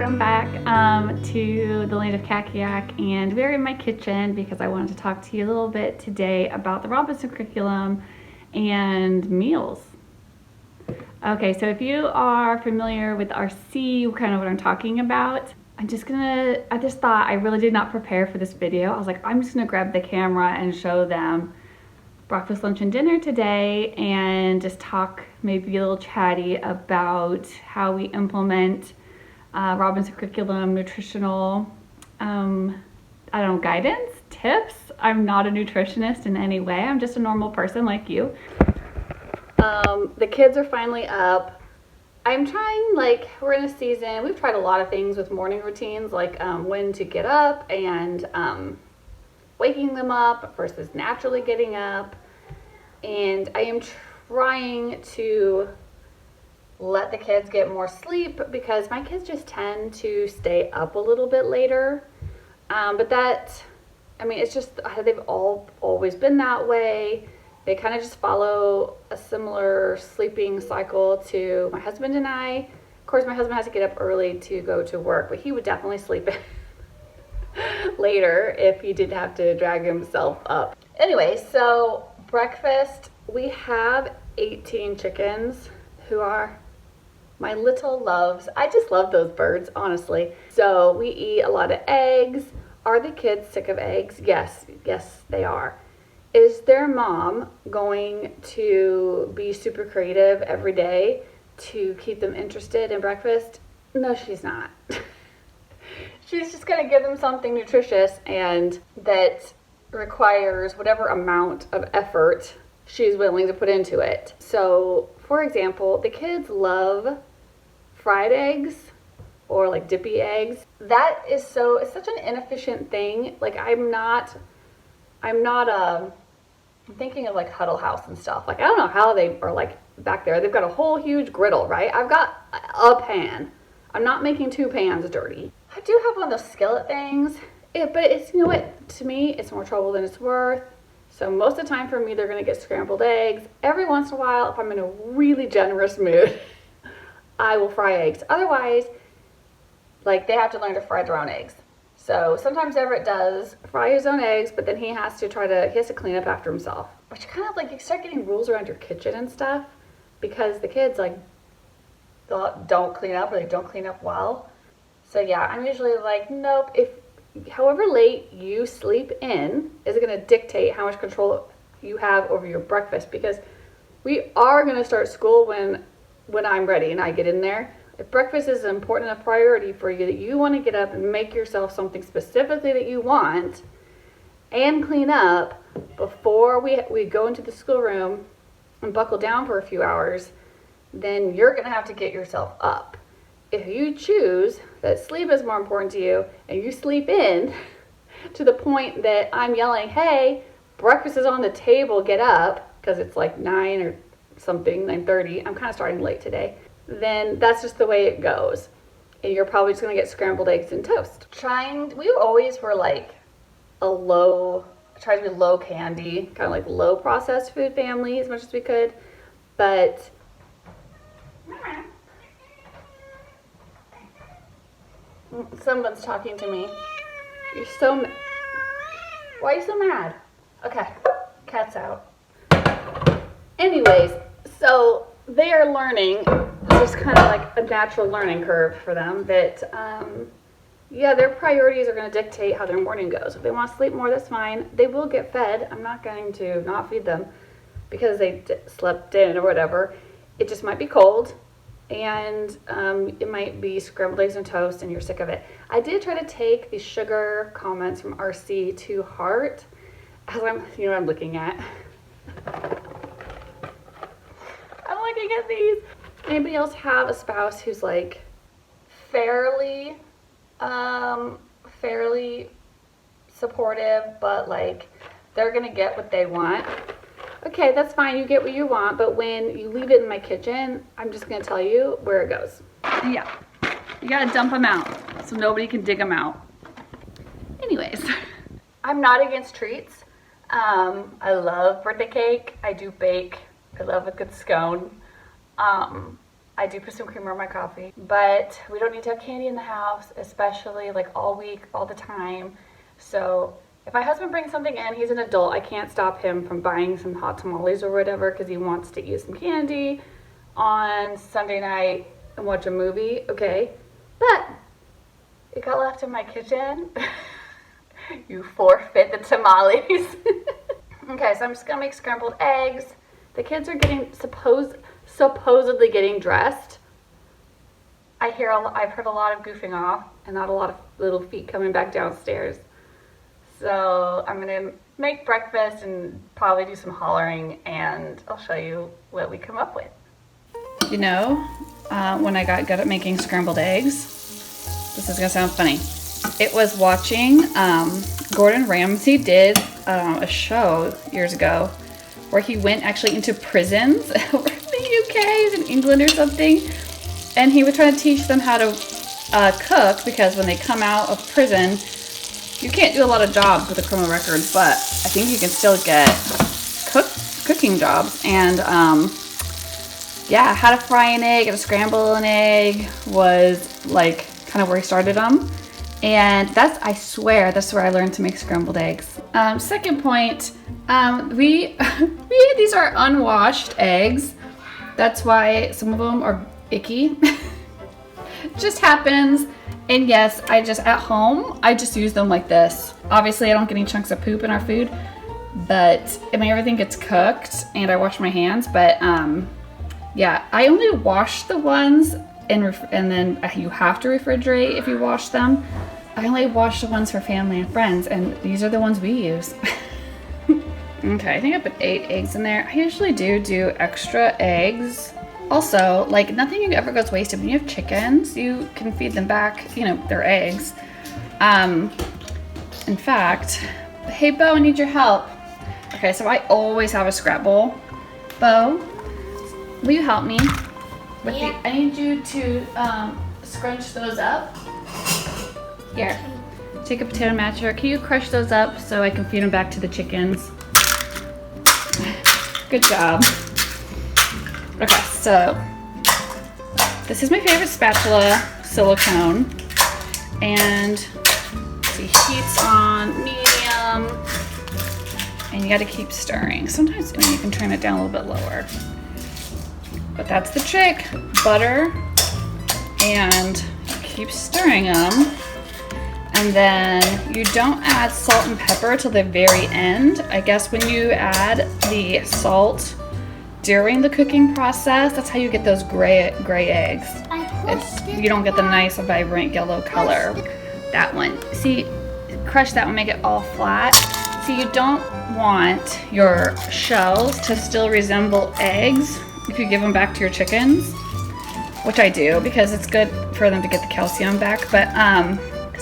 welcome back to the land of Kakiak, and we're in my kitchen because I wanted to talk to you a little bit today about the Robinson curriculum and meals. Okay, so if you are familiar with RC, kind of what I'm talking about, I just thought I really did not prepare for this video. I was like, I'm just gonna grab the camera and show them breakfast, lunch, and dinner today and just talk, maybe a little chatty about how we implement Robinson curriculum, nutritional, guidance, tips. I'm not a nutritionist in any way. I'm just a normal person like you. The kids are finally up. I'm trying, we're in a season, we've tried a lot of things with morning routines, when to get up and waking them up versus naturally getting up. And I am trying to let the kids get more sleep because my kids just tend to stay up a little bit later. It's just, they've always been that way. They kind of just follow a similar sleeping cycle to my husband and I. Of course, my husband has to get up early to go to work, but he would definitely sleep later if he did have to drag himself up. Anyway, so breakfast, we have 18 chickens who are my little loves. I just love those birds, honestly. So we eat a lot of eggs. Are the kids sick of eggs? Yes, they are. Is their mom going to be super creative every day to keep them interested in breakfast? No, she's not. She's just going to give them something nutritious and that requires whatever amount of effort she's willing to put into it. So, for example, the kids love fried eggs or dippy eggs. It's such an inefficient thing. I'm thinking of Huddle House and stuff. I don't know how they are back there. They've got a whole huge griddle, right? I've got a pan. I'm not making two pans dirty. I do have one of those skillet things, but it's, you know what, to me, it's more trouble than it's worth. So most of the time for me, they're gonna get scrambled eggs. Every once in a while, if I'm in a really generous mood, I will fry eggs. Otherwise, they have to learn to fry their own eggs. So sometimes Everett does fry his own eggs, but then he has to clean up after himself. But you kind of you start getting rules around your kitchen and stuff because the kids don't clean up or they don't clean up well. So yeah, I'm usually nope. If however late you sleep in is going to dictate how much control you have over your breakfast, because we are going to start school when I'm ready and I get in there. If breakfast is an important enough priority for you that you want to get up and make yourself something specifically that you want and clean up before we go into the schoolroom and buckle down for a few hours, then you're going to have to get yourself up. If you choose that sleep is more important to you and you sleep in to the point that I'm yelling, hey, breakfast is on the table, get up, because it's 9 or something, 9:30, I'm kind of starting late today, then that's just the way it goes. And you're probably just going to get scrambled eggs and toast. We always were try to be low candy, kind of low processed food family as much as we could, but someone's talking to me. Why are you so mad? Okay, cat's out. Anyways, so they are learning. It's just kind of a natural learning curve for them that, their priorities are going to dictate how their morning goes. If they want to sleep more, that's fine. They will get fed. I'm not going to not feed them because they slept in or whatever. It just might be cold. And it might be scrambled eggs and toast and you're sick of it. I did try to take the sugar comments from RC to heart as I'm looking at. I'm looking at these. Anybody else have a spouse who's fairly supportive, but they're gonna get what they want? Okay, that's fine, you get what you want, but when you leave it in my kitchen, I'm just gonna tell you where it goes. Yeah, you gotta dump them out so nobody can dig them out. Anyways, I'm not against treats. I love birthday cake. I do bake. I love a good scone. I do put some creamer in my coffee, but we don't need to have candy in the house, especially like all week, all the time. So if my husband brings something in, he's an adult, I can't stop him from buying some hot tamales or whatever because he wants to eat some candy on Sunday night and watch a movie, okay? But it got left in my kitchen. You forfeit the tamales. Okay, so I'm just gonna make scrambled eggs. The kids are getting supposedly getting dressed. I've heard a lot of goofing off and not a lot of little feet coming back downstairs. So I'm gonna make breakfast and probably do some hollering, and I'll show you what we come up with. You know, when I got good at making scrambled eggs, this is gonna sound funny. It was watching, Gordon Ramsay did a show years ago where he went actually into prisons over in the UK, in England or something, and he would try to teach them how to cook, because when they come out of prison, you can't do a lot of jobs with a criminal record, but I think you can still get cooking jobs. And yeah, how to fry an egg, how to scramble an egg was like kind of where he started them. And I swear, that's where I learned to make scrambled eggs. Second point, these are unwashed eggs. That's why some of them are icky. It just happens. And yes, at home, I just use them like this. Obviously, I don't get any chunks of poop in our food, but I mean, everything gets cooked and I wash my hands. But yeah, I only wash the ones and then you have to refrigerate if you wash them. I only wash the ones for family and friends, and these are the ones we use. Okay, I think I put 8 eggs in there. I usually do extra eggs. Also, like, nothing ever goes wasted. When you have chickens, you can feed them back, you know, their eggs. In fact, hey, Bo, I need your help. Okay, so I always have a Scrabble. Bo, will you help me? I need you to scrunch those up. Here, take a potato masher. Can you crush those up so I can feed them back to the chickens? Good job. Okay, so this is my favorite spatula, silicone. And see, heat's on medium. And you gotta keep stirring. Sometimes you can turn it down a little bit lower. But that's the trick. Butter, and keep stirring them. And then you don't add salt and pepper till the very end. I guess when you add the salt during the cooking process, that's how you get those gray eggs. You don't get the nice vibrant yellow color. That one. See, crush that one, make it all flat. See, you don't want your shells to still resemble eggs if you give them back to your chickens, which I do because it's good for them to get the calcium back. But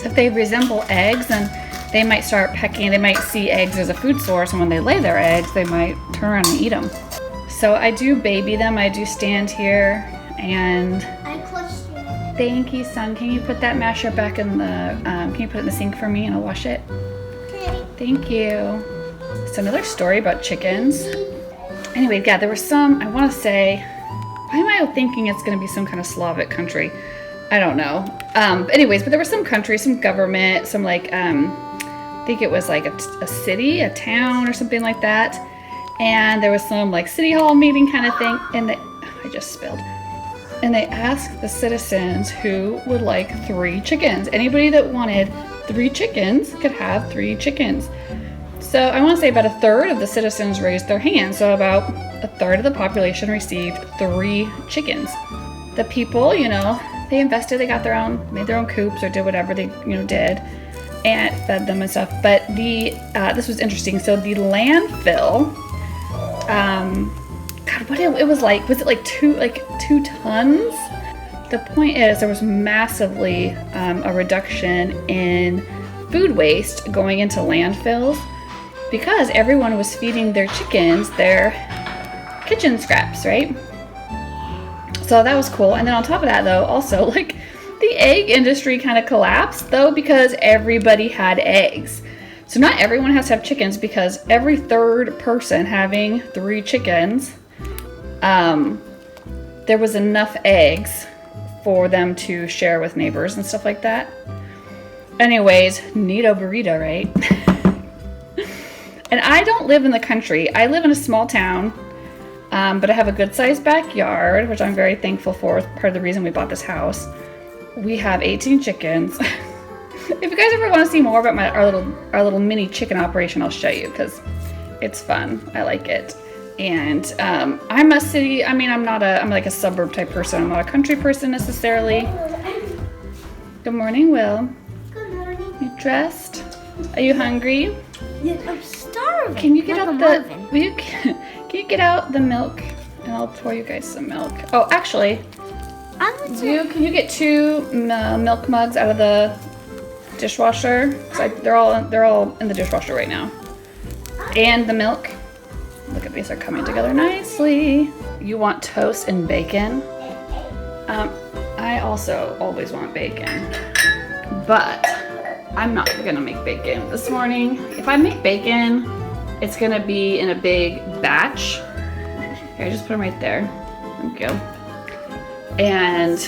if they resemble eggs, then they might start pecking. They might see eggs as a food source, and when they lay their eggs, they might turn around and eat them. So I do baby them. I do stand here and thank you, son. Can you put that masher back in the, can you put it in the sink for me and I'll wash it? Okay. Thank you. It's another story about chickens. Anyway, yeah, there were some, I want to say, why am I thinking it's going to be some kind of Slavic country? I don't know. Anyways, but there was some country, some government, some like, I think it was like a city, a town or something like that. And there was some like city hall meeting kind of thing. And I just spilled. And they asked the citizens who would like 3 chickens. Anybody that wanted 3 chickens could have 3 chickens. So I want to say about 1/3 of the citizens raised their hands. So about 1/3 of the population received 3 chickens. The people, you know, they invested, they got their own, made their own coops or did whatever they, you know, did and fed them and stuff. But this was interesting. So the landfill, God, what it was like, was it like 2 tons? The point is there was massively a reduction in food waste going into landfills because everyone was feeding their chickens their kitchen scraps, right? So that was cool. And then on top of that though, also like the egg industry kind of collapsed though because everybody had eggs. So not everyone has to have chickens because every 3rd person having 3 chickens there was enough eggs for them to share with neighbors and stuff like that. Anyways, neato burrito, right? And I don't live in the country. I live in a small town, but I have a good sized backyard, which I'm very thankful for. It's part of the reason we bought this house. We have 18 chickens. If you guys ever want to see more about our little mini chicken operation, I'll show you because it's fun. I like it. And I'm a city. I'm like a suburb type person. I'm not a country person necessarily. Good morning, Will. Good morning. You dressed? Are you hungry? Yeah, I'm starving. Can you get out can you get out the milk and I'll pour you guys some milk? Oh, actually, can you get 2 milk mugs out of the dishwasher? They're all in the dishwasher right now. And the milk. Look at these, are coming together nicely. You want toast and bacon? I also always want bacon, but I'm not gonna make bacon this morning. If I make bacon, it's gonna be in a big batch. Here, just put them right there. Thank you. And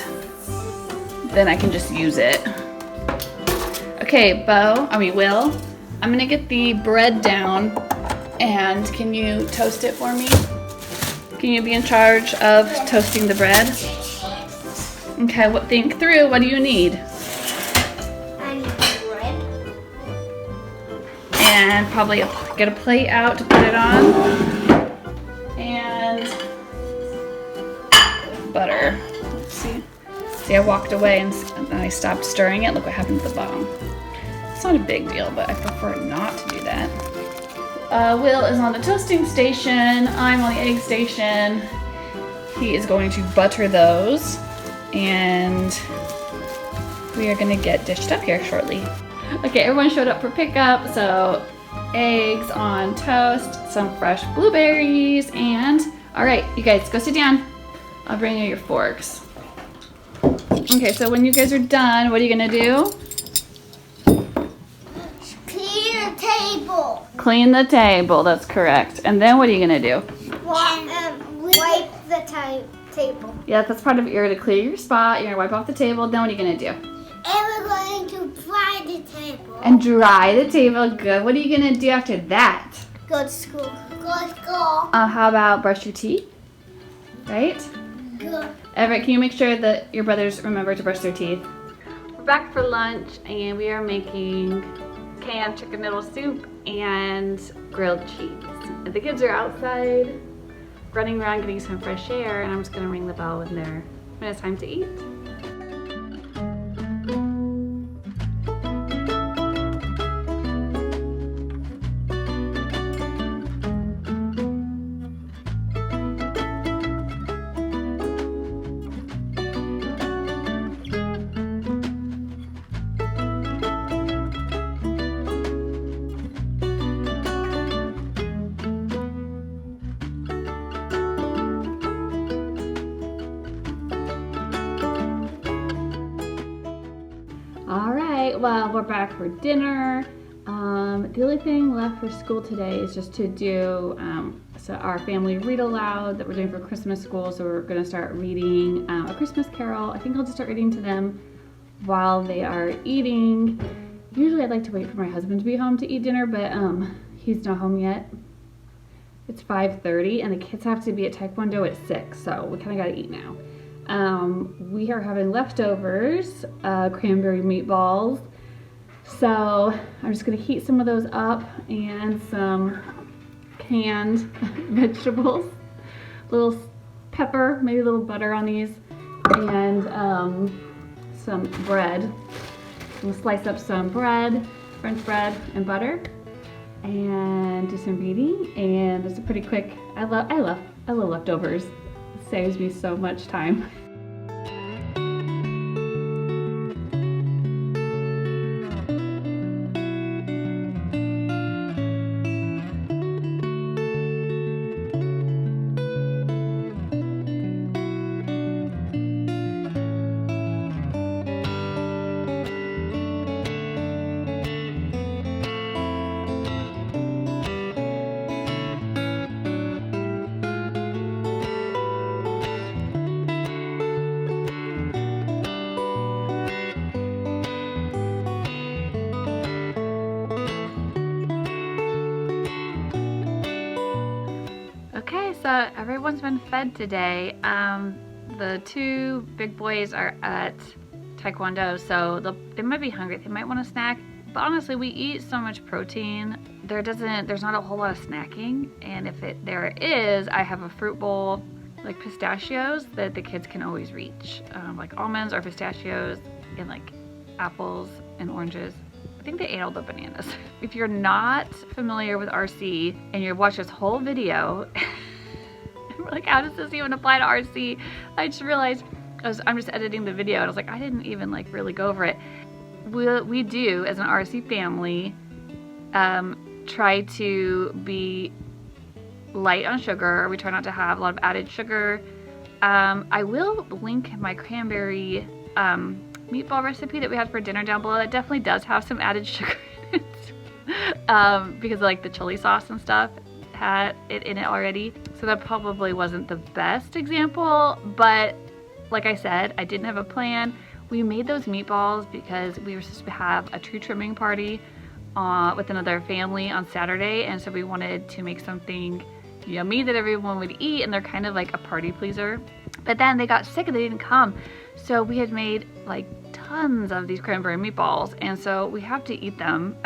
then I can just use it. Okay, Will, I'm gonna get the bread down, and can you toast it for me? Can you be in charge of toasting the bread? Okay, think through, what do you need? And probably get a plate out to put it on. And butter. Let's see. See, I walked away and then I stopped stirring it. Look what happened at the bottom. It's not a big deal, but I prefer not to do that. Will is on the toasting station. I'm on the egg station. He is going to butter those. And we are going to get dished up here shortly. Okay, everyone showed up for pickup, so eggs on toast, some fresh blueberries, and all right, you guys go sit down. I'll bring you your forks. Okay, so when you guys are done, what are you gonna do? Clean the table. Clean the table, that's correct. And then what are you gonna do? Wipe the table. Yeah, that's part of it. You're gonna clear your spot, you're gonna wipe off the table, then what are you gonna do? And we're going to dry the table. And dry the table, good. What are you gonna do after that? Go to school. Go to school. How about brush your teeth? Right? Good. Everett, can you make sure that your brothers remember to brush their teeth? We're back for lunch and we are making canned chicken noodle soup and grilled cheese. And the kids are outside running around getting some fresh air, and I'm just gonna ring the bell when it's time to eat. All right, well, we're back for dinner. The only thing left for school today is just to do our family read aloud that we're doing for Christmas school. So we're going to start reading a Christmas carol. I think I'll just start reading to them while they are eating. Usually I'd like to wait for my husband to be home to eat dinner, but he's not home yet. It's 5:30 and the kids have to be at Taekwondo at 6, so we kind of got to eat now. We are having leftovers, cranberry meatballs. So I'm just gonna heat some of those up and some canned vegetables, little pepper, maybe a little butter on these, and some bread. I'm gonna slice up some bread, French bread and butter, and do some reading. And it's a pretty quick. I love leftovers. It saves me so much time. so everyone's been fed today. The two big boys are at Taekwondo, so they might be hungry. They might want a snack. But honestly, we eat so much protein. There's not a whole lot of snacking. And if there is, I have a fruit bowl, like pistachios that the kids can always reach, like almonds or pistachios, and like apples and oranges. I think they ate all the bananas. If you're not familiar with RC and you watch this whole video, like, how does this even apply to RC? I just realized I'm just editing the video and I was like, I didn't even like really go over it. We do, as an RC family, try to be light on sugar. We try not to have a lot of added sugar. I will link my cranberry meatball recipe that we had for dinner down below. That definitely does have some added sugar in it, because like the chili sauce and stuff had it in it already. So that probably wasn't the best example, but like I said, I didn't have a plan. We made those meatballs because we were supposed to have a tree trimming party with another family on Saturday, and so we wanted to make something yummy that everyone would eat, and they're kind of like a party pleaser. But then they got sick and they didn't come, so we had made like tons of these cranberry meatballs, and so we have to eat them.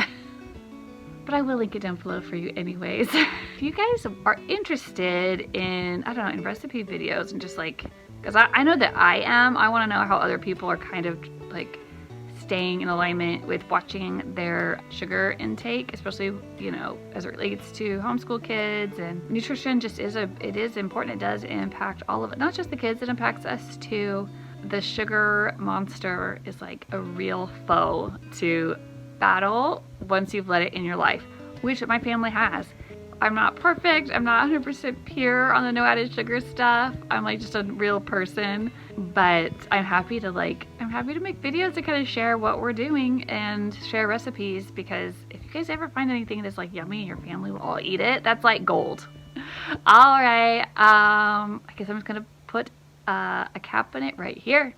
But I will link it down below for you anyways. If you guys are interested in, I don't know, in recipe videos and just like, because I know that I am, I want to know how other people are kind of like staying in alignment with watching their sugar intake, especially, you know, as it relates to homeschool kids. And nutrition just is important. It does impact all of it, not just the kids, it impacts us too. The sugar monster is like a real foe to battle once you've let it in your life, which my family has. I'm not perfect. I'm not 100% pure on the no added sugar stuff. I'm like just a real person, but I'm happy to make videos to kind of share what we're doing and share recipes, because if you guys ever find anything that's like yummy and your family will all eat it, that's like gold. All right. I guess I'm just gonna put a cap on it right here.